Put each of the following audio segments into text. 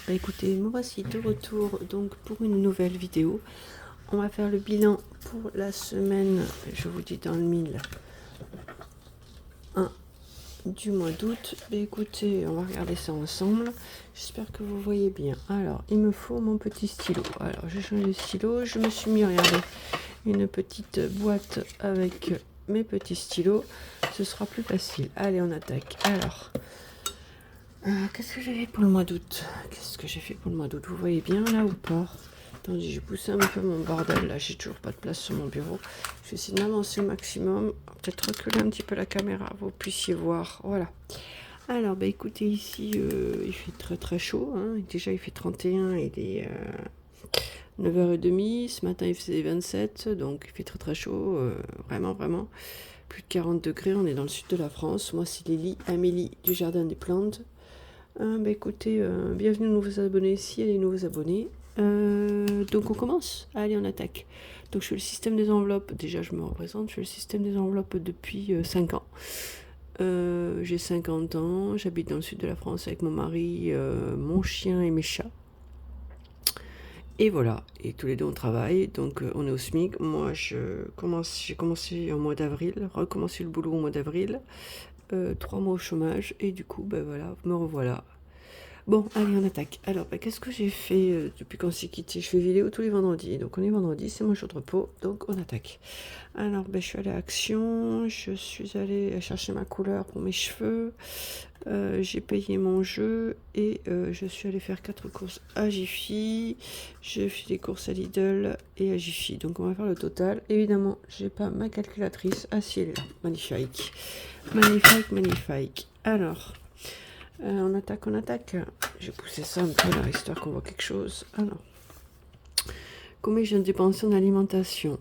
Bah écoutez, me voici de retour donc pour une nouvelle vidéo. On va faire le bilan pour la semaine, je vous dis dans le mille, 1 du mois d'août. Bah écoutez, on va regarder ça ensemble. J'espère que vous voyez bien. Alors, il me faut mon petit stylo. Alors, j'ai changé de stylo. Je me suis mis, regardez, une petite boîte avec mes petits stylos. Ce sera plus facile. Allez, on attaque. Alors... qu'est-ce que j'ai fait pour le mois d'août? Vous voyez bien là ou pas? Attendez, j'ai poussé un peu mon bordel là, j'ai toujours pas de place sur mon bureau. Je vais essayer de m'avancer au maximum. Peut-être reculer un petit peu la caméra, vous puissiez voir. Voilà. Alors, bah écoutez, ici, il fait très très chaud. Hein. Déjà, il fait 31, il est 9h30. Ce matin, il faisait 27, donc il fait très très chaud. Vraiment, vraiment. Plus de 40 degrés, on est dans le sud de la France. Moi, c'est Lily, Amélie du Jardin des Plantes. Bah écoutez, bienvenue aux nouveaux abonnés ici, les nouveaux abonnés. Donc on commence. Allez, on attaque. Donc je fais le système des enveloppes. Déjà, je me représente. Je fais le système des enveloppes depuis 5 ans. J'ai 50 ans. J'habite dans le sud de la France avec mon mari, mon chien et mes chats. Et voilà. Et tous les deux on travaille. Donc on est au SMIC. Moi, j'ai commencé au mois d'avril. Recommencé le boulot au mois d'avril. 3 mois au chômage. Et du coup, ben voilà, me revoilà. Bon, allez, on attaque. Alors, qu'est-ce que j'ai fait depuis qu'on s'est quitté? Je fais vidéo tous les vendredis. Donc, on est vendredi, c'est mon jour de repos. Donc, on attaque. Alors, je suis allée à Action. Je suis allée chercher ma couleur pour mes cheveux. J'ai payé mon jeu. Et je suis allée faire 4 courses à Jiffy. J'ai fait des courses à Lidl et à Jiffy. Donc, on va faire le total. Évidemment, j'ai pas ma calculatrice. Ah, si, elle est là. Magnifique. Magnifique, magnifique. Alors... on attaque. J'ai poussé ça un peu là, histoire qu'on voit quelque chose. Alors, combien j'ai dépensé en alimentation?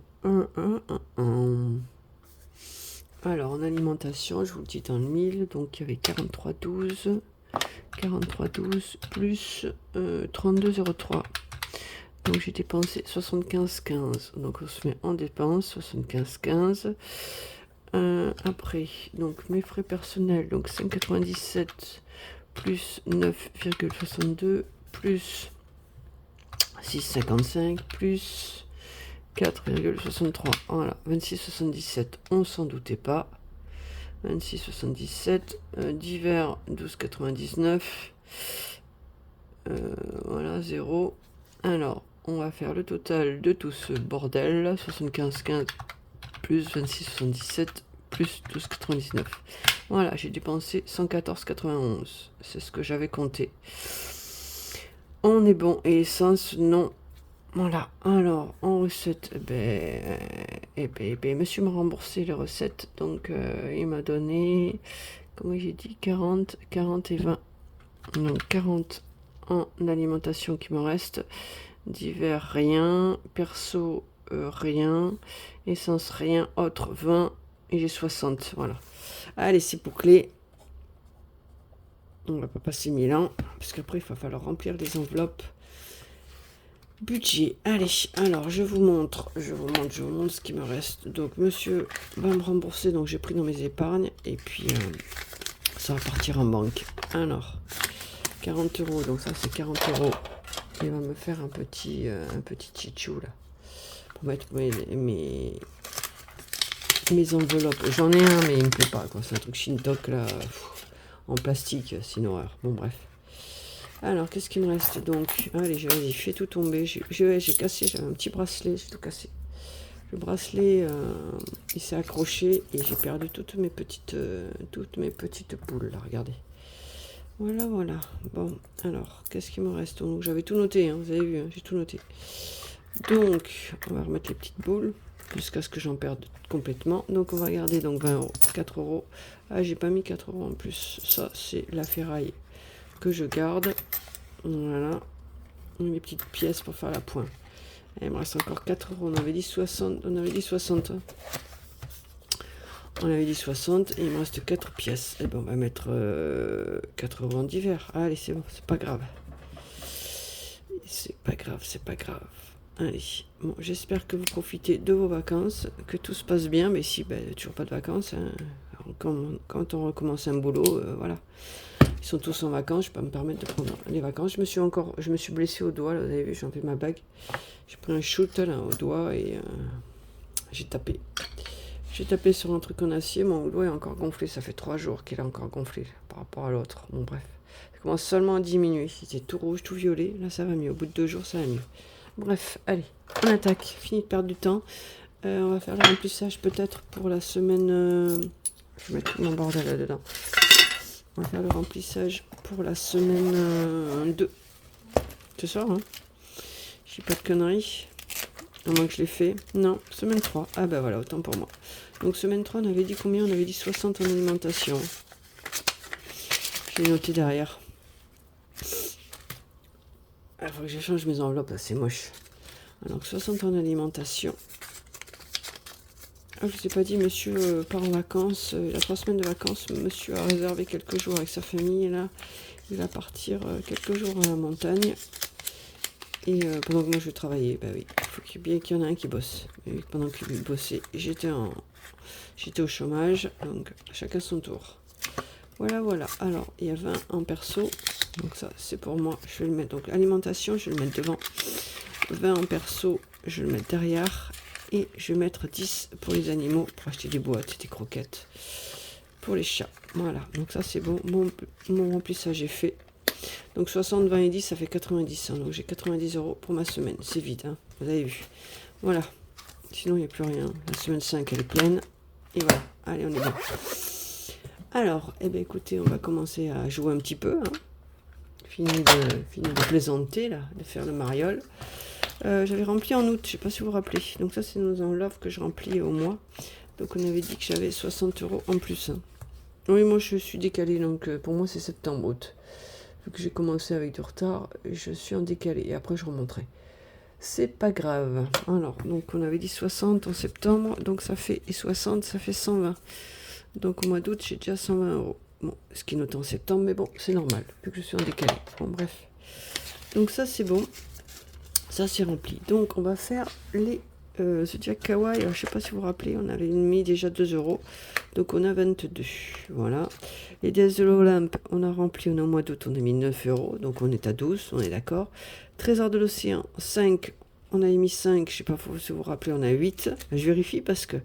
Alors, en alimentation, je vous le dis dans le 1000, donc il y avait 43,12. 43,12 plus 32,03. Donc, j'ai dépensé 75,15. Donc, on se met en dépense, 75,15. Après, donc mes frais personnels, donc 5,97 plus 9,62 plus 6,55 plus 4,63. Voilà, 26,77. On s'en doutait pas. 26,77. Divers 12,99. Voilà, 0. Alors, on va faire le total de tout ce bordel. 75,15 plus 26,77 plus 12,99. Voilà, j'ai dépensé 114,91. C'est ce que j'avais compté. On est bon. Et essence, non. Voilà. Alors, en recette, monsieur m'a remboursé les recettes. Donc, il m'a donné, comment j'ai dit, 40 et 20. Donc, 40 en alimentation qui me reste. Divers, rien. Perso, rien. Essence, rien. Autre, 20. Et j'ai 60. Voilà. Allez, c'est bouclé. On va pas passer 1000 ans. Parce qu'après, il va falloir remplir les enveloppes. Budget. Allez, alors, je vous montre ce qui me reste. Donc, monsieur va me rembourser. Donc, j'ai pris dans mes épargnes. Et puis, ça va partir en banque. Alors, 40 euros. Donc, ça, c'est 40 euros. Il va me faire un petit chichou, là. Pour mettre mes enveloppes. J'en ai un, mais il me plaît pas, quoi. C'est un truc Shintok, là, en plastique, c'est une horreur. Bon, bref. Alors, qu'est-ce qu'il me reste, donc? Allez, j'ai fait tout tomber. J'ai cassé, j'avais un petit bracelet, j'ai tout cassé. Le bracelet, il s'est accroché et j'ai perdu toutes mes petites boules, là, regardez. Voilà. Bon, alors, qu'est-ce qu'il me reste? Donc, j'avais tout noté, hein, vous avez vu, hein, j'ai tout noté. Donc, on va remettre les petites boules jusqu'à ce que j'en perde complètement. Donc, on va garder donc 20 euros, 4 euros. Ah, j'ai pas mis 4 euros en plus. Ça, c'est la ferraille que je garde. Voilà. Mes petites pièces pour faire la pointe. Et il me reste encore 4 euros. On avait dit 60. On avait dit 60. Hein. On avait dit 60 et il me reste 4 pièces. Et ben, on va mettre 4 euros en divers. Allez, c'est bon, c'est pas grave. C'est pas grave. Allez, bon, j'espère que vous profitez de vos vacances, que tout se passe bien, mais si, toujours pas de vacances, hein. Quand on recommence un boulot, voilà. Ils sont tous en vacances, je peux pas me permettre de prendre les vacances. Je me suis blessée au doigt, là, vous avez vu, j'ai enlevé ma bague. J'ai pris un shoot là, au doigt et j'ai tapé. J'ai tapé sur un truc en acier, mon doigt est encore gonflé, ça fait 3 jours qu'il est encore gonflé par rapport à l'autre. Bon bref, ça commence seulement à diminuer. C'était tout rouge, tout violet, là ça va mieux. Au bout de 2 jours, ça va mieux. Bref, allez, on attaque. Fini de perdre du temps. On va faire le remplissage peut-être pour la semaine... Je vais mettre mon bordel là-dedans. On va faire le remplissage pour la semaine 2. Ce soir, hein. Je dis pas de conneries. À moins que je l'ai fait. Non, semaine 3. Ah bah voilà, autant pour moi. Donc semaine 3, on avait dit combien? On avait dit 60 en alimentation. J'ai noté derrière. Il faut que j'échange mes enveloppes, là, c'est moche. Alors 60 en alimentation. Ah, je vous ai pas dit, monsieur part en vacances. Il a 3 semaines de vacances. Monsieur a réservé quelques jours avec sa famille. Et là, il va partir quelques jours à la montagne. Et pendant que moi je vais travailler, bah oui, il faut bien qu'il y en ait un qui bosse. Et pendant qu'il bossait, j'étais au chômage, donc chacun son tour. Voilà, voilà. Alors, il y a 20 en perso, donc ça c'est pour moi, je vais le mettre. Donc alimentation, je vais le mettre devant. 20 en perso, je vais le mettre derrière. Et je vais mettre 10 pour les animaux, pour acheter des boîtes, des croquettes. Pour les chats, voilà. Donc ça c'est bon, mon remplissage est fait. Donc 60, 20 et 10, ça fait 90. Hein. Donc j'ai 90 € pour ma semaine. C'est vide, hein. Vous avez vu. Voilà. Sinon, il n'y a plus rien. La semaine 5, elle est pleine. Et voilà. Allez, on est bon. Alors, eh bien, écoutez, on va commencer à jouer un petit peu. Hein. Fini de plaisanter, là, de faire le mariole. J'avais rempli en août, je ne sais pas si vous vous rappelez. Donc ça, c'est nos enveloppes que je remplis au mois. Donc on avait dit que j'avais 60 € en plus. Hein. Oui, moi, je suis décalée. Donc pour moi, c'est septembre-août. Vu que j'ai commencé avec du retard, je suis en décalé. Et après, je remonterai. C'est pas grave. Alors, donc on avait dit 60 en septembre. Donc ça fait, et 60, ça fait 120. Donc au mois d'août, j'ai déjà 120 €. Bon, ce qui note en septembre, mais bon, c'est normal, vu que je suis en décalé. Bon, bref. Donc ça, c'est bon. Ça, c'est rempli. Donc, on va faire les Zodiac Kawaii. Alors, je sais pas si vous vous rappelez, on avait mis déjà 2 €. Donc, on a 22. Voilà. Les déesses de l'Olympe, on a rempli, on est au mois d'août, on a mis 9 €. Donc, on est à 12, on est d'accord. Trésor de l'océan, 5. On a mis 5. Je sais pas si vous vous rappelez, on a 8. Je vérifie parce que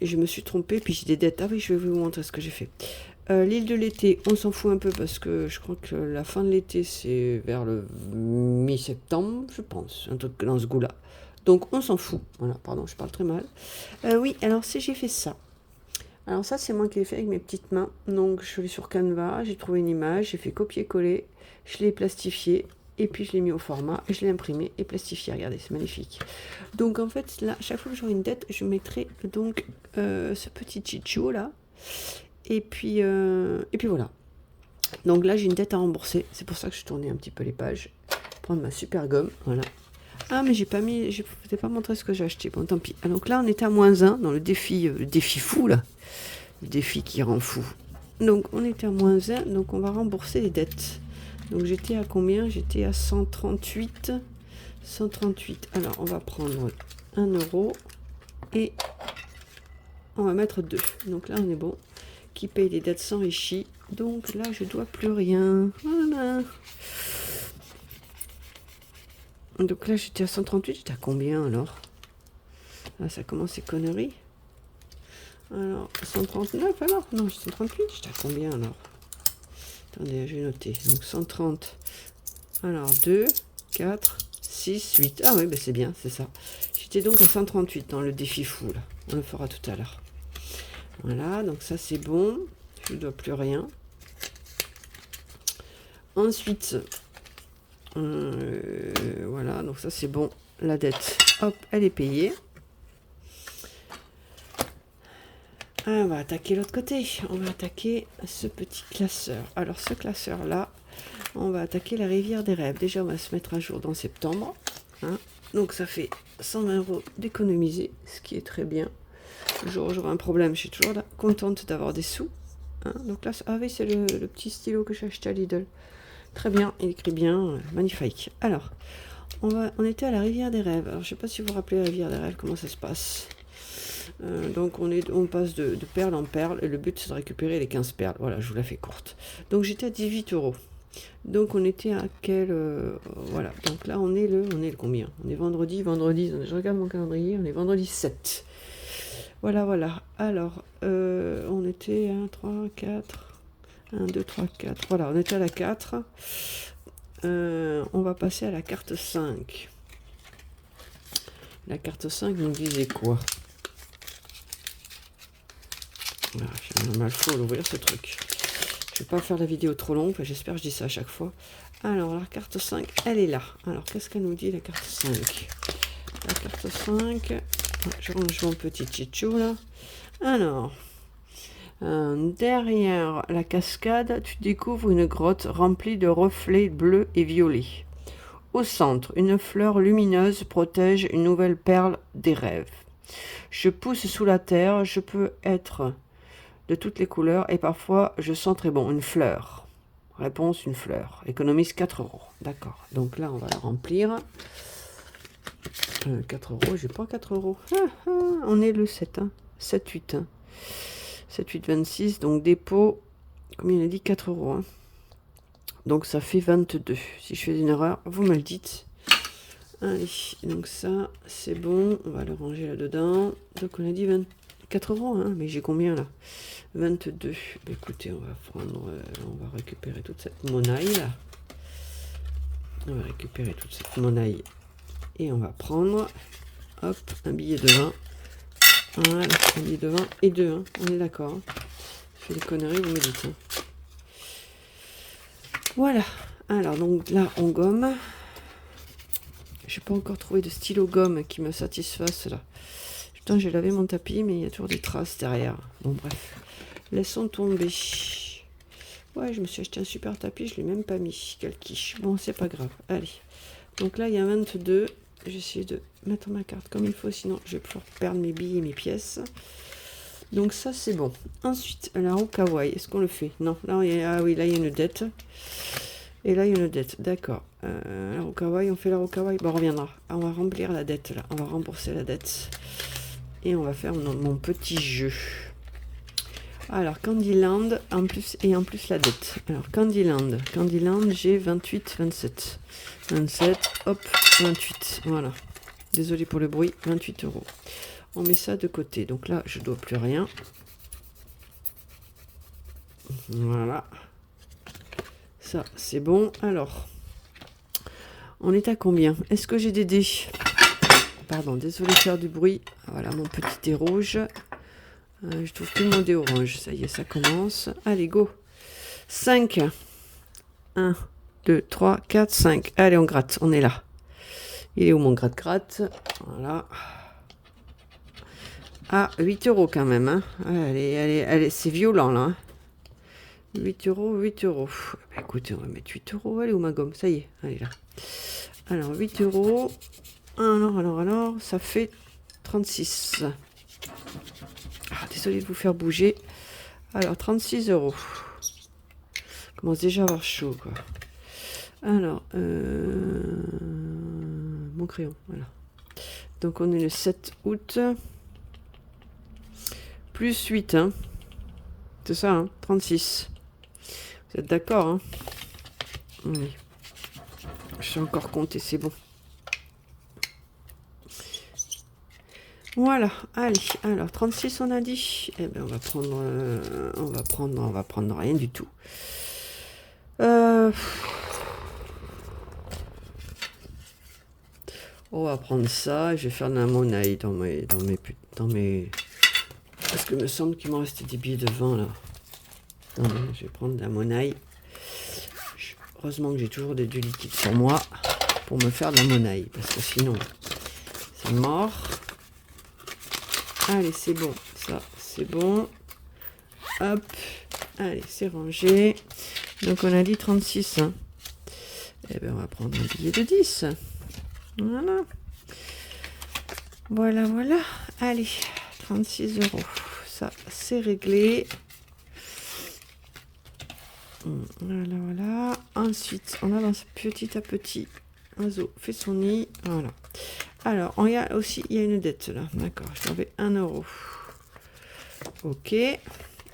je me suis trompée. Puis, j'ai des dettes. Ah oui, je vais vous montrer ce que j'ai fait. L'île de l'été, on s'en fout un peu parce que je crois que la fin de l'été, c'est vers le mi-septembre, je pense, un truc dans ce goût-là. Donc on s'en fout. Voilà, pardon, je parle très mal. Oui, alors si j'ai fait ça. Alors ça, c'est moi qui l'ai fait avec mes petites mains. Donc je suis allée sur Canva, j'ai trouvé une image, j'ai fait copier-coller, je l'ai plastifié, et puis je l'ai mis au format, et je l'ai imprimé et plastifié. Regardez, c'est magnifique. Donc en fait, là, chaque fois que j'aurai une dette, je mettrai donc ce petit chicho là. Et puis voilà. Donc là, j'ai une dette à rembourser. C'est pour ça que je tournais un petit peu les pages. Prendre ma super gomme. Voilà. Ah, mais j'ai pas mis. Je ne vous ai pas montré ce que j'ai acheté. Bon, tant pis. Ah, donc là, on était à -1 dans le défi fou, là. Le défi qui rend fou. Donc, on était à -1. Donc, on va rembourser les dettes. Donc, j'étais à combien? J'étais à 138. 138. Alors, on va prendre 1 €. Et on va mettre 2. Donc là, on est bon. Qui paye les dettes s'enrichit. Donc là, je dois plus rien. Voilà. Donc là, j'étais à 138. J'étais à combien alors? Là, ça commence ces conneries. Alors, 139 alors? Non, j'étais à 138. J'étais à combien alors? Attendez, je vais noter. Donc 130. Alors 2, 4, 6, 8. Ah oui, ben c'est bien, c'est ça. J'étais donc à 138 dans le défi fou là. On le fera tout à l'heure. Voilà, donc ça c'est bon. Je ne dois plus rien. Ensuite, voilà, donc ça c'est bon. La dette, hop, elle est payée. Ah, on va attaquer l'autre côté. On va attaquer ce petit classeur. Alors ce classeur-là, on va attaquer la rivière des rêves. Déjà, on va se mettre à jour dans septembre. Hein. Donc ça fait 120 € d'économiser, ce qui est très bien. Le jour où j'aurai un problème, je suis toujours là, contente d'avoir des sous. Hein. Donc là, ah oui, c'est le petit stylo que j'ai acheté à Lidl. Très bien, il écrit bien, magnifique. Alors, on était à la rivière des rêves. Alors, je ne sais pas si vous vous rappelez la rivière des rêves, comment ça se passe. Donc on passe de perle en perle et le but c'est de récupérer les 15 perles. Voilà, je vous la fais courte. Donc j'étais à 18 euros. Donc on était à quel... voilà, donc là on est le combien? On est vendredi, je regarde mon calendrier, on est vendredi 7. Voilà, voilà. Alors, on était à 3, 4... 1, 2, 3, 4. Voilà, on était à la 4. On va passer à la carte 5. La carte 5 nous disait quoi? Voilà, j'ai un mal fou à l'ouvrir ce truc. Je vais pas faire la vidéo trop longue, j'espère que je dis ça à chaque fois. Alors, la carte 5, elle est là. Alors, qu'est-ce qu'elle nous dit, la carte 5? La carte 5, je range mon petit chichou là. Alors, derrière la cascade, tu découvres une grotte remplie de reflets bleus et violets. Au centre, une fleur lumineuse protège une nouvelle perle des rêves. Je pousse sous la terre, je peux être de toutes les couleurs et parfois je sens très bon. Une fleur. Réponse, une fleur. Économise 4 euros. D'accord. Donc là, on va la remplir. 4 euros, j'ai pas 4 euros. On est le 7, hein. 7, 8. Hein. 7, 8, 26. Donc dépôt, combien il a dit? 4 euros. Hein. Donc ça fait 22. Si je fais une erreur, vous me le dites. Allez, donc ça, c'est bon. On va le ranger là-dedans. Donc on a dit 24 euros, hein. Mais j'ai combien là? 22. Écoutez, on va prendre, on va récupérer toute cette monnaie là. On va récupérer toute cette monnaie. Et on va prendre, hop, un billet de 20. Voilà, un billet de 20 et 2. Hein. On est d'accord. Hein. Je fais des conneries, vous me dites. Hein. Voilà. Alors, donc là, on gomme. J'ai pas encore trouvé de stylo gomme qui me satisfasse là. Putain, j'ai lavé mon tapis, mais il y a toujours des traces derrière. Bon, bref. Laissons tomber. Ouais, je me suis acheté un super tapis, je l'ai même pas mis. Quel quiche. Bon, c'est pas grave. Allez. Donc là, il y a 22. J'essaie de mettre ma carte comme il faut, sinon je vais pouvoir perdre mes billets et mes pièces. Donc ça, c'est bon. Ensuite, la Rocawaï, est-ce qu'on le fait? Non, là, ah oui, là, il y a une dette. Et là, il y a une dette, d'accord. La Rocawaï, on fait la Rocawaï. Bon, on reviendra. On va remplir la dette, là. On va rembourser la dette. Et on va faire mon petit jeu. Alors, Candyland, en plus la dette. Alors, Candyland, j'ai 28, 27. 27, hop, 28, voilà. Désolé pour le bruit, 28 euros. On met ça de côté. Donc là, je dois plus rien. Voilà. Ça, c'est bon. Alors, on est à combien? Est-ce que j'ai des dés? Pardon, désolé de faire du bruit. Voilà, mon petit dé rouge. Je trouve plus mon dé orange. Ça y est, ça commence. Allez, go. 5. 1, 2, 3, 4, 5. Allez, on gratte. On est là. Il est où mon gratte-gratte? Voilà. Ah, 8 euros quand même. Hein. Allez, c'est violent là. Hein. 8 euros, 8 euros. Bah, écoutez, on va mettre 8 euros. Allez, où ma gomme? Ça y est, allez là. Alors, 8 euros. Alors, ça fait 36. Ah, désolé de vous faire bouger. Alors, 36 euros. Je commence déjà à avoir chaud, quoi. Alors, mon crayon, voilà. Donc, on est le 7 août. Plus 8, hein. C'est ça, hein, 36. Vous êtes d'accord, hein? Oui. Je sais encore compter, c'est bon. Voilà, allez, alors 36 on a dit. Eh bien on va prendre rien du tout. On va prendre ça, je vais faire de la monnaie dans mes parce que me semble qu'il m'en restait des billets de 20 là. Attendez, je vais prendre de la monnaie. Heureusement que j'ai toujours du liquide sur moi pour me faire de la monnaie parce que sinon c'est mort. Allez, c'est bon. Ça, c'est bon. Hop. Allez, c'est rangé. Donc, on a dit 36. Hein. Eh bien, on va prendre un billet de 10. Voilà. Voilà. Allez, 36 euros. Ça, c'est réglé. Voilà. Ensuite, on avance petit à petit. Oiseau fait son nid. Voilà. Alors, il y a aussi, il y a une dette là. D'accord, je vais 1 euro. Ok. Et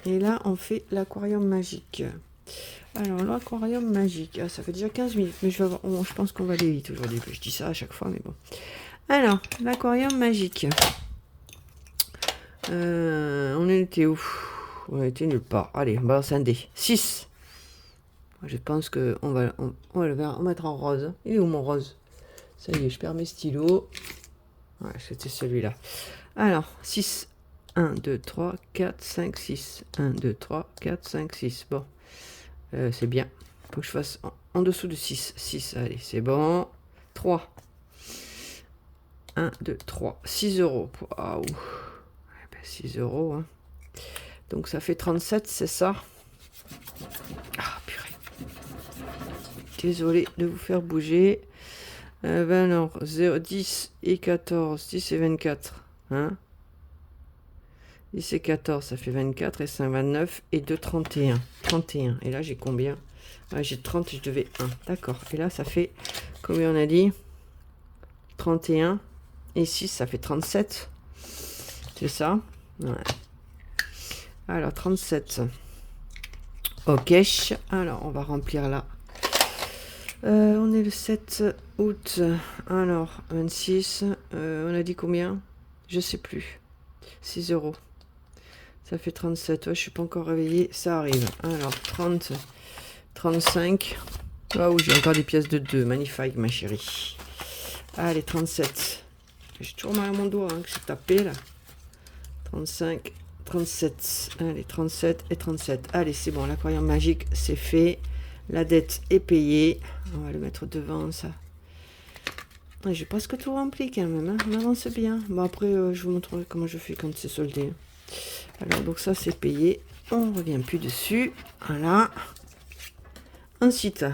là, on fait l'aquarium magique. Alors, l'aquarium magique. Ah, ça fait déjà 15 minutes. Mais je pense qu'on va aller vite aujourd'hui. Je dis ça à chaque fois, mais bon. Alors, l'aquarium magique. On était où? On était nulle part. Allez, on balance un dé. 6. Je pense qu'on va, on va le mettre en rose. Il est où mon rose? Ça y est, je perds mes stylos. Ouais, c'était celui-là. Alors, 6. 1, 2, 3, 4, 5, 6. 1, 2, 3, 4, 5, 6. Bon, c'est bien. Faut que je fasse en dessous de 6. 6, allez, c'est bon. 3. 1, 2, 3. 6 euros. Waouh. 6 euros. Hein. Donc ça fait 37, c'est ça? Ah, purée. Désolé de vous faire bouger. Alors, 0, 10 et 14. 10 et 24. Hein? 10 et 14, ça fait 24. Et 5, 29. Et 2, 31. 31. Et là, j'ai combien? Ouais, j'ai 30 et je devais 1. D'accord. Et là, ça fait combien on a dit? 31. Et 6, ça fait 37. C'est ça? Ouais. Alors, 37. Ok. Alors, on va remplir là. On est le 7 août. Alors, 26. On a dit combien? Je sais plus. 6 euros. Ça fait 37. Ouais, je suis pas encore réveillée. Ça arrive. Alors, 30. 35. Waouh, j'ai encore des pièces de 2. Magnifique, ma chérie. Allez, 37. J'ai toujours mal à mon doigt, hein, que j'ai tapé là. 35. 37. Allez, 37 et 37. Allez, c'est bon. L'aquarium magique, c'est fait. La dette est payée. On va le mettre devant, ça. J'ai presque tout rempli quand même. Hein. On avance bien. Bon, après, je vous montrerai comment je fais quand c'est soldé. Alors, donc ça, c'est payé. On ne revient plus dessus. Voilà. Ensuite,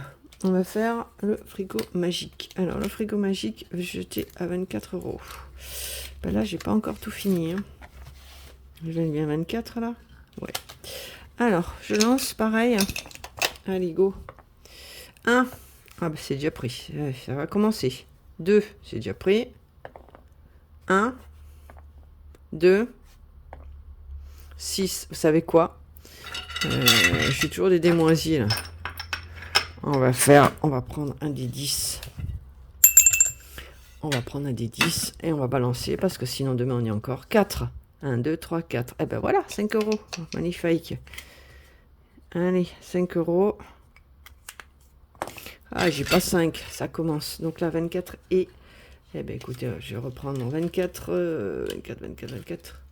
on va faire le frigo magique. Alors, le frigo magique, je vais jeter à 24 euros. Ben là, j'ai pas encore tout fini. Hein. Je gagne bien 24 là. Ouais. Alors, je lance pareil. Allez, go. 1. Ah, bah, c'est déjà pris. Ça va commencer. 2. C'est déjà pris. 1. 2. 6. Vous savez quoi? Je suis toujours des démoisis, là. On va prendre un des 10. On va prendre un des 10 et on va balancer parce que sinon demain on est encore 4. 1, 2, 3, 4. Et ben voilà, 5 euros. Magnifique. Allez, 5 euros. Ah, j'ai pas 5. Ça commence. Donc là, 24 et... Eh ben écoutez, je vais reprendre mon 24. 24, 24, 24.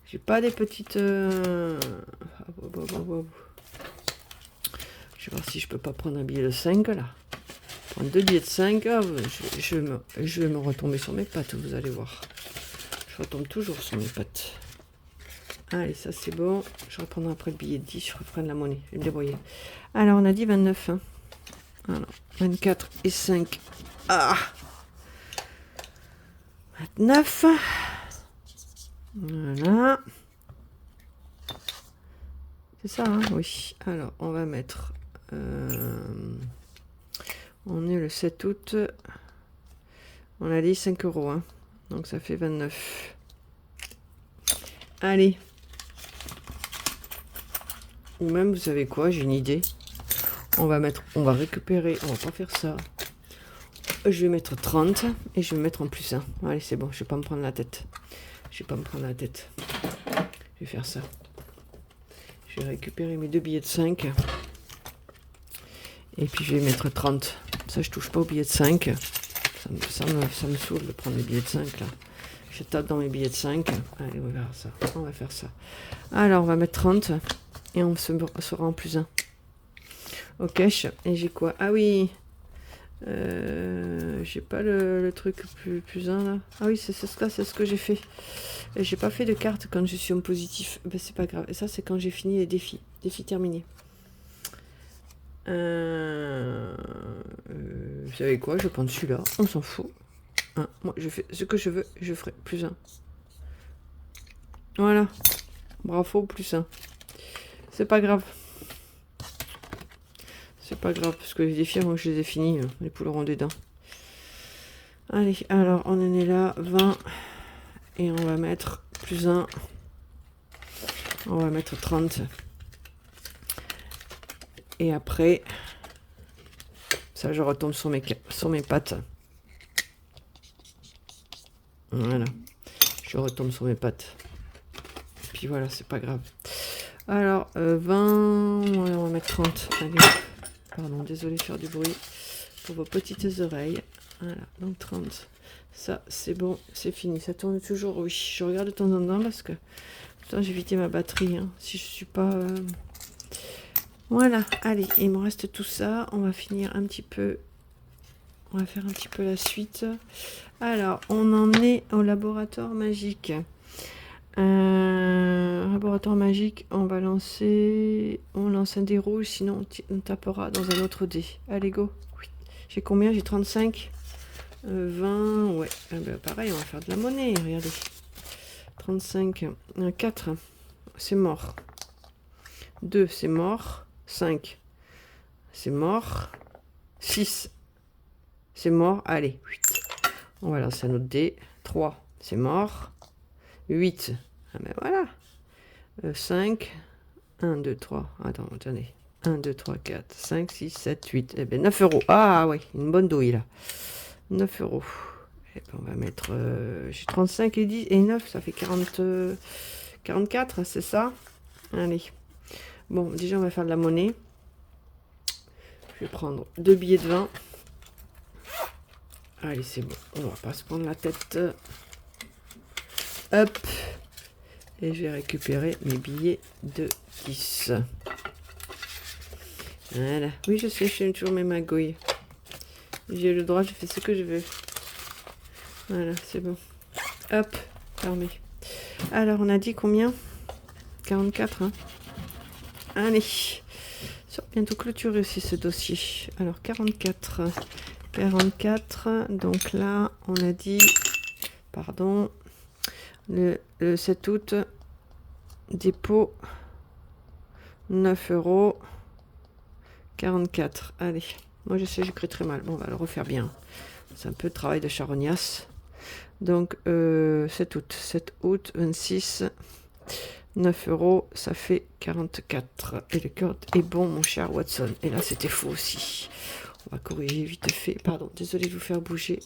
J'ai pas des petites... Je vais voir si je peux pas prendre un billet de 5 là. Prendre 2 billets de 5. Ah, je vais me retomber sur mes pattes, vous allez voir. Je retombe toujours sur mes pattes. Allez, ça c'est bon. Je reprendrai après le billet de 10. Je reprends la monnaie. Je vais me débrouiller. Alors, on a dit 29. Hein. Alors, 24 et 5. Ah 29. Voilà. C'est ça, hein? Oui. Alors, on va mettre... on est le 7 août. On a dit 5 euros. Hein. Donc, ça fait 29. Allez. Ou même, vous savez quoi? J'ai une idée. On va récupérer. On va pas faire ça. Je vais mettre 30 et je vais mettre en plus 1. Allez, c'est bon. Je vais pas me prendre la tête. Je vais faire ça. Je vais récupérer mes 2 billets de 5. Et puis je vais mettre 30. Ça, je touche pas aux billets de 5. Ça me saoule de prendre les billets de 5 là. Je tape dans mes billets de 5. Allez, on va faire ça. Alors, on va mettre 30. Et on sera en plus 1. Ok, et j'ai quoi? Ah oui. J'ai pas le truc plus 1 là. Ah oui, c'est ce que j'ai fait. Et j'ai pas fait de carte quand je suis en positif. Ben, c'est pas grave. Et ça, c'est quand j'ai fini les défis. Défis terminés. Vous savez quoi? Je prends celui-là. On s'en fout. Hein, moi, je fais ce que je veux. Je ferai plus 1. Voilà. Bravo, plus 1. C'est pas grave. C'est pas grave, parce que les défis, moi, je les ai finis. Les poules auront des dents. Allez, alors on en est là, 20. Et on va mettre plus 1. On va mettre 30. Et après, ça je retombe sur mes pattes. Voilà. Je retombe sur mes pattes. Puis voilà, c'est pas grave. Alors, 20, ouais, on va mettre 30. Allez, pardon, désolé de faire du bruit pour vos petites oreilles. Voilà, donc 30. Ça, c'est bon, c'est fini. Ça tourne toujours, oui. Je regarde de temps en temps parce que putain, j'ai vidé ma batterie. Hein. Si je suis pas... Voilà, allez, il me reste tout ça. On va finir un petit peu... On va faire un petit peu la suite. Alors, on en est au laboratoire magique. Laboratoire magique, on va lancer... On lance un dé rouge, sinon on tapera dans un autre dé. Allez, go. Oui. J'ai combien? J'ai 35. 20, ouais. Ah ben, pareil, on va faire de la monnaie, regardez. 35. 4, c'est mort. 2, c'est mort. 5, c'est mort. 6, c'est mort. Allez, 8. On va lancer un autre dé. 3, c'est mort. 8, ah ben voilà. 5, 1, 2, 3. Attendez. 1, 2, 3, 4, 5, 6, 7, 8. Eh ben 9 euros. Ah oui, une bonne douille là. 9 euros. Et ben, on va mettre... j'ai 35 et 10 et 9, ça fait 40, 44, c'est ça? Allez. Bon, déjà, on va faire de la monnaie. Je vais prendre 2 billets de 20. Allez, c'est bon. On va pas se prendre la tête. Hop. Et je vais récupérer mes billets de 10. Voilà. Oui, je sais, je fais toujours mes magouilles. J'ai le droit, je fais ce que je veux. Voilà, c'est bon. Hop, fermé. Alors, on a dit combien? 44, hein. Allez. Ça va bientôt clôturer aussi ce dossier. Alors, 44. 44. Donc là, on a dit... Pardon. Le 7 août, dépôt, 9 euros, 44. Allez, moi je sais, j'écris très mal. Bon, on va le refaire bien. C'est un peu de travail de charognasse. Donc, 7 août, 26, 9 euros, ça fait 44. Et le code est bon, mon cher Watson. Et là, c'était faux aussi. On va corriger vite fait. Pardon, désolé de vous faire bouger.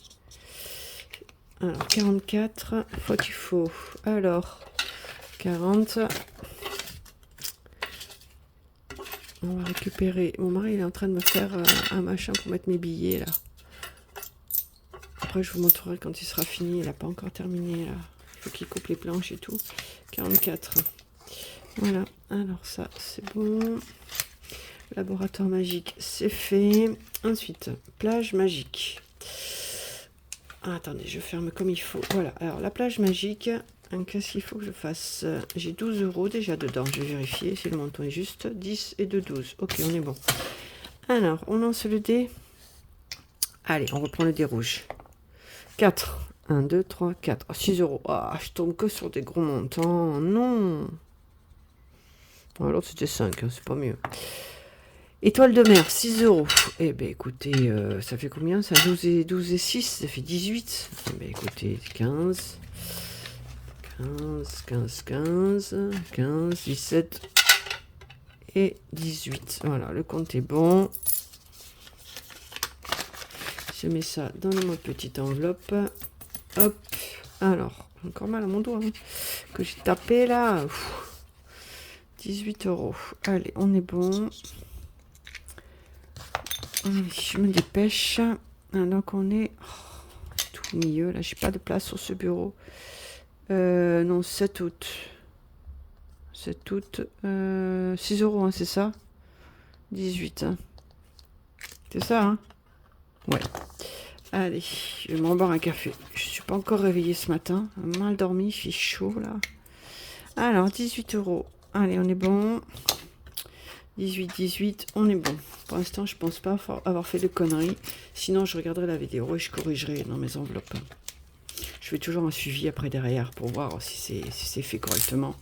Alors, 44, faute il faut. Alors, 40. On va récupérer. Mon mari, il est en train de me faire un machin pour mettre mes billets, là. Après, je vous montrerai quand il sera fini. Il n'a pas encore terminé, là. Il faut qu'il coupe les planches et tout. 44. Voilà. Alors, ça, c'est bon. Laboratoire magique, c'est fait. Ensuite, plage magique. Ah, attendez, je ferme comme il faut. Voilà, alors la plage magique, qu'est-ce qu'il faut que je fasse? J'ai 12 euros déjà dedans, je vais vérifier si le montant est juste. 10 et 2, 12. Ok, on est bon. Alors, on lance le dé. Allez, on reprend le dé rouge. 4. 1, 2, 3, 4. Oh, 6 euros. Ah, je tombe que sur des gros montants. Non. Bon, alors c'était 5, hein, c'est pas mieux. Étoile de mer, 6 euros. Eh bien, écoutez, ça fait combien ça? 12 et 6, ça fait 18. Eh bien, écoutez, 15, 17 et 18. Voilà, le compte est bon. Je mets ça dans ma petite enveloppe. Hop. Alors, encore mal à mon doigt, hein, que j'ai tapé là. 18 euros. Allez, on est bon. Je me dépêche. Donc on est tout au milieu. Là, j'ai pas de place sur ce bureau. Non, 7 août. 7 août. 6 euros, hein, c'est ça? 18. Hein. C'est ça, hein? Ouais. Allez, je vais me boire un café. Je suis pas encore réveillée ce matin. Mal dormi, il fait chaud là. Alors, 18 euros. Allez, on est bon. 18, on est bon. Pour l'instant, je pense pas avoir fait de conneries. Sinon, je regarderai la vidéo et je corrigerai dans mes enveloppes. Je fais toujours un suivi après derrière pour voir si c'est fait correctement.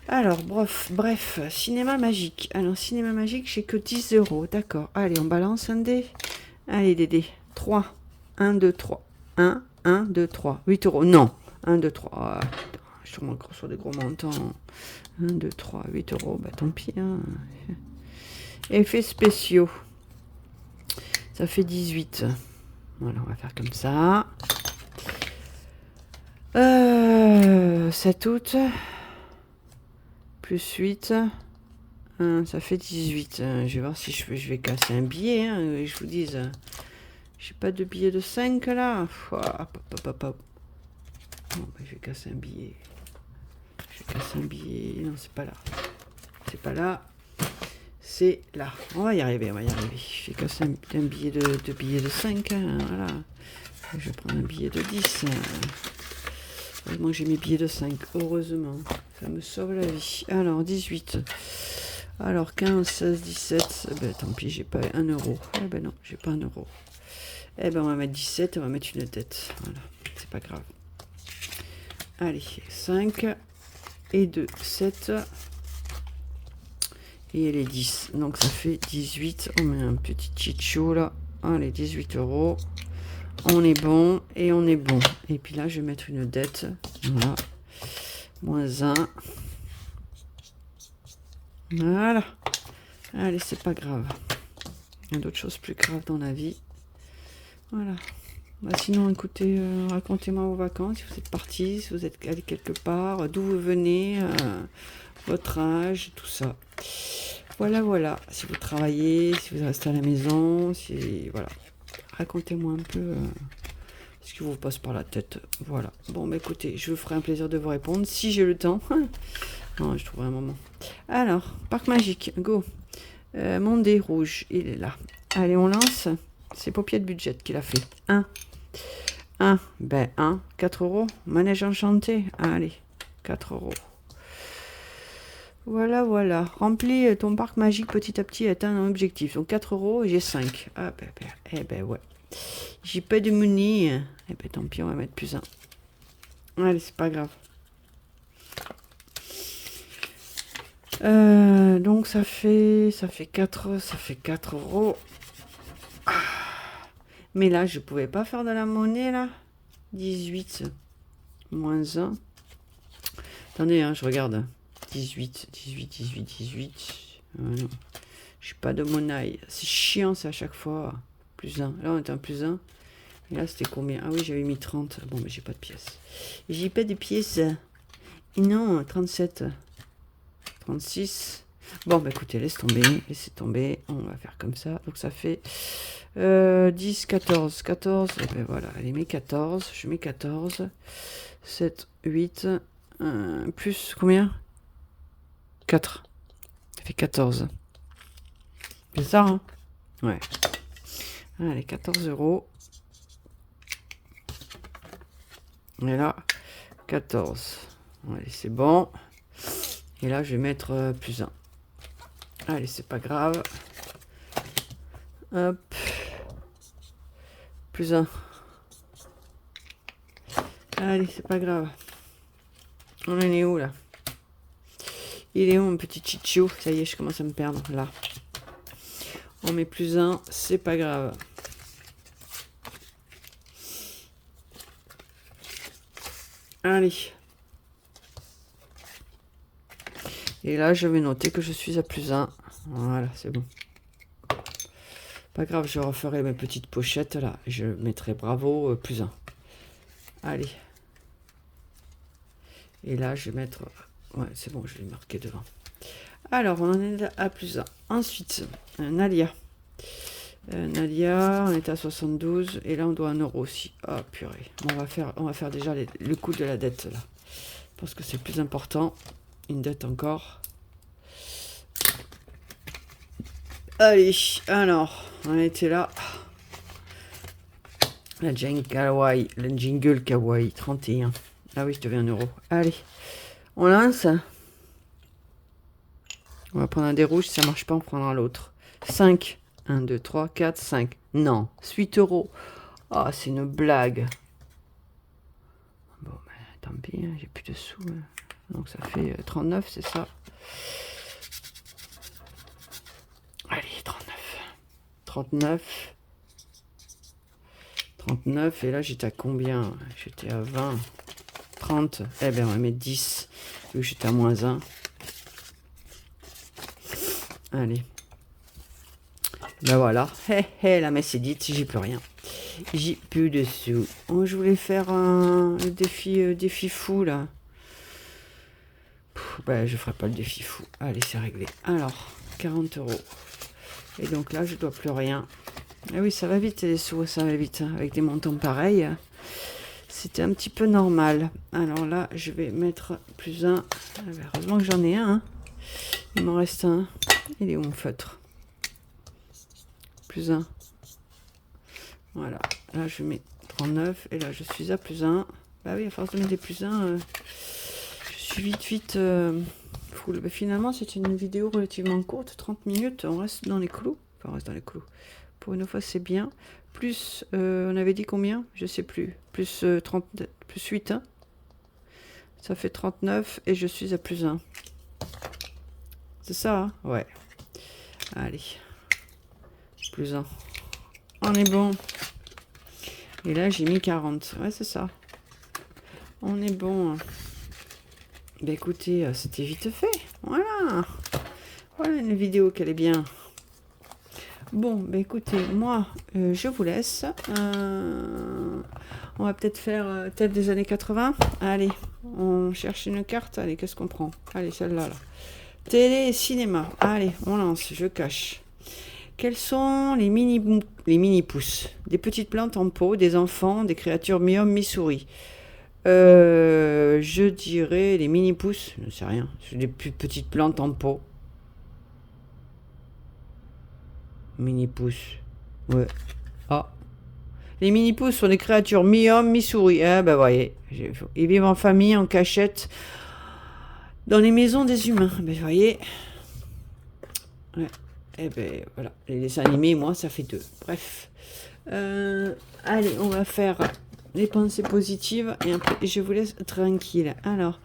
Alors, bref, cinéma magique. Alors, cinéma magique, j'ai que 10 euros. D'accord. Allez, on balance un dé. Allez, Dédé. 3. 1, 2, 3. 1, 1, 2, 3. 8 euros. Non. 1, 2, 3. Ah, putain, je suis encore sur des gros montants. 1, 2, 3, 8 euros. Bah tant pis. Hein. Effets spéciaux. Ça fait 18. Voilà, on va faire comme ça. 7 août. Plus 8. Ça fait 18. Je vais voir si je vais casser un billet. Hein, je vous dis. J'ai pas de billet de 5 là. Bon, je vais casser un billet. Non, c'est pas là. C'est pas là. C'est là. On va y arriver. Je vais casser un billet de 5. Hein, voilà. Je vais prendre un billet de 10. Heureusement que j'ai mes billets de 5. Heureusement. Ça me sauve la vie. Alors, 18. Alors, 15, 16, 17. Ben, tant pis, j'ai pas 1 euro. Eh ben non, j'ai pas 1 euro. Eh ben, on va mettre 17. On va mettre une tête. Voilà. C'est pas grave. Allez, 5 et 2, 7. Et les 10. Donc, ça fait 18. On met un petit chichou là. Allez, 18 euros. On est bon et on est bon. Et puis là, je vais mettre une dette. Voilà. Moins 1. Voilà. Allez, c'est pas grave. Il y a d'autres choses plus graves dans la vie. Voilà. Bah, sinon, écoutez, racontez-moi vos vacances. Si vous êtes partis, si vous êtes allé quelque part, d'où vous venez, votre âge, tout ça. Voilà. Si vous travaillez, si vous restez à la maison, si... Voilà. Racontez-moi un peu ce qui vous passe par la tête. Voilà. Bon, bah écoutez, je vous ferai un plaisir de vous répondre si j'ai le temps. Non, je trouverai un moment. Alors, Parc Magique, go. Mon dé rouge, il est là. Allez, on lance. C'est Paupiette Budget qu'il a fait. 1. 4 euros. Manège enchanté. Allez, 4 euros. Voilà. Remplis ton parc magique petit à petit et atteins un objectif. Donc 4 euros et j'ai 5. Ah ben ouais. J'ai pas de monnaie. Eh ben tant pis, on va mettre plus 1. Allez, c'est pas grave. Donc ça fait 4 euros. Mais là, je pouvais pas faire de la monnaie là. 18 moins 1. Attendez, hein, je regarde. 18. Non. Je suis pas de monnaie. C'est chiant, c'est à chaque fois. Plus 1. Là, on était un plus 1. Et là, c'était combien? Ah oui, j'avais mis 30. Bon, mais j'ai pas de pièces. J'ai pas de pièces. Non, 37. 36. Bon, bah écoutez, laissez tomber. On va faire comme ça. Donc, ça fait 10, 14. 14, et ben voilà, allez, mets 14. Je mets 14. 7, 8. Plus combien? 4. Ça fait 14. C'est ça, hein? Ouais. Allez, 14 euros. Et là, 14. Allez, c'est bon. Et là, je vais mettre plus 1. Allez, c'est pas grave. Hop. Plus 1. Allez, c'est pas grave. On en est où, là? Il est où, mon petit chichou? Ça y est, je commence à me perdre, là. On met plus 1, c'est pas grave. Allez. Et là, je vais noter que je suis à plus 1. Voilà, c'est bon. Pas grave, je referai mes petites pochettes là. Je mettrai bravo, plus 1. Allez. Et là, je vais mettre... Ouais, c'est bon, je vais marquer devant. Alors, on en est à plus 1. Ensuite, Nalia. Nalia, on est à 72. Et là, on doit 1 euro aussi. Ah, purée. Bon, on va faire déjà le coût de la dette là. Parce que c'est plus important. Une dette encore. Allez, alors, on était là. Le jingle kawaii, 31. Ah oui, je devais 1 euro. Allez, on lance. On va prendre un des rouges, si ça marche pas, on prendra l'autre. 5. 1, 2, 3, 4, 5. Non, 8 euros. Ah, c'est une blague. Bon, ben, tant pis, hein, j'ai plus de sous. Hein. Donc ça fait 39, c'est ça. Allez, 39. 39, et là j'étais à combien? J'étais à 20, 30, eh bien on va mettre 10, vu que j'étais à moins 1. Allez. Ben voilà, la messe est dite, j'ai plus rien. J'ai plus de sous. Oh, je voulais faire le défi fou là. Ben, je ferai pas le défi fou. Allez, c'est réglé. Alors, 40 €. Et donc là, je dois plus rien. Ah oui, ça va vite les sous, ça va vite. Hein. Avec des montants pareils, c'était un petit peu normal. Alors là, je vais mettre plus 1. Ah ben, heureusement que j'en ai un. Hein. Il m'en reste un. Il est où mon feutre? Plus 1. Voilà. Là, je mets 39. Et là, je suis à plus 1. Bah oui, à force de mettre des plus 1, je suis vite full. Bah, finalement, c'est une vidéo relativement courte, 30 minutes. On reste dans les clous. Enfin, on reste dans les clous. Pour une fois, c'est bien. Plus, on avait dit combien? Je sais plus. Plus, 30, plus 8. Hein. Ça fait 39. Et je suis à plus 1. C'est ça, hein? Ouais. Allez. Plus 1. On est bon. Et là, j'ai mis 40. Ouais, c'est ça. On est bon. Bah écoutez, c'était vite fait. Voilà. Voilà une vidéo qu'elle est bien. Bon, bah écoutez, moi, je vous laisse. On va peut-être faire tête des années 80. Allez, on cherche une carte. Allez, qu'est-ce qu'on prend? Allez, celle-là. Là. Télé et cinéma. Allez, on lance, je cache. Quels sont les mini-pousses? Des petites plantes en pot, des enfants, des créatures mi-homme, mi-souris. Je dirais les mini-pousses. Je ne sais rien. C'est des plus petites plantes en pot. Mini-pousses. Ouais. Ah. Les mini-pousses sont des créatures mi-homme, mi-souris. Ah, ben voyez. Ils vivent en famille, en cachette, dans les maisons des humains. Ben voyez. Ouais. Et ben voilà. Les dessins animés, moi, ça fait 2. Bref. Allez, on va faire les pensées positives et après, je vous laisse tranquille. Alors,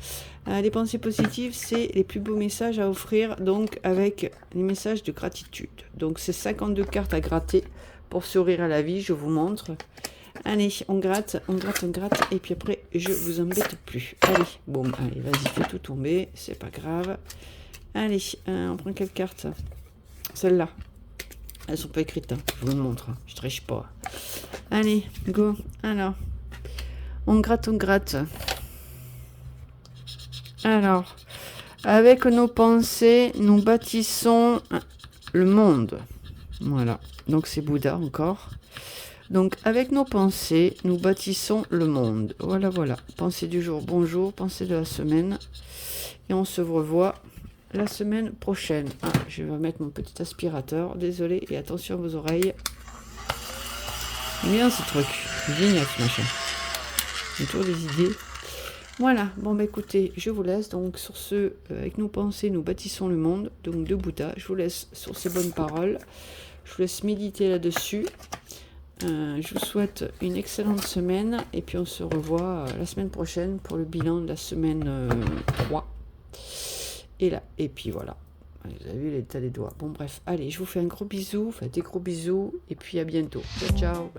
les pensées positives, c'est les plus beaux messages à offrir, donc avec les messages de gratitude. Donc, c'est 52 cartes à gratter pour sourire à la vie, je vous montre. Allez, on gratte, et puis après, je vous embête plus. Allez, bon, allez, vas-y, fais tout tomber, c'est pas grave. Allez, on prend quelle carte? Celle-là. Elles sont pas écrites, hein. Je vous le montre, hein. Je triche pas. Allez, go. Alors, on gratte. Alors, avec nos pensées, nous bâtissons le monde. Voilà. Donc, c'est Bouddha encore. Donc, avec nos pensées, nous bâtissons le monde. Voilà. Pensée du jour, bonjour. Pensée de la semaine. Et on se revoit la semaine prochaine. Ah, je vais mettre mon petit aspirateur. Désolé et attention à vos oreilles. Bien ce truc. Génial ce machin. J'ai toujours des idées. Voilà. Bon bah écoutez, je vous laisse. Donc sur ce, avec nos pensées, nous bâtissons le monde. Donc de Bouddha. Je vous laisse sur ces bonnes paroles. Je vous laisse méditer là-dessus. Je vous souhaite une excellente semaine. Et puis on se revoit la semaine prochaine pour le bilan de la semaine 3. Et là, et puis voilà. Vous avez vu l'état des doigts. Bon bref, allez, je vous fais un gros bisou, faites des gros bisous, et puis à bientôt. Ciao, ciao.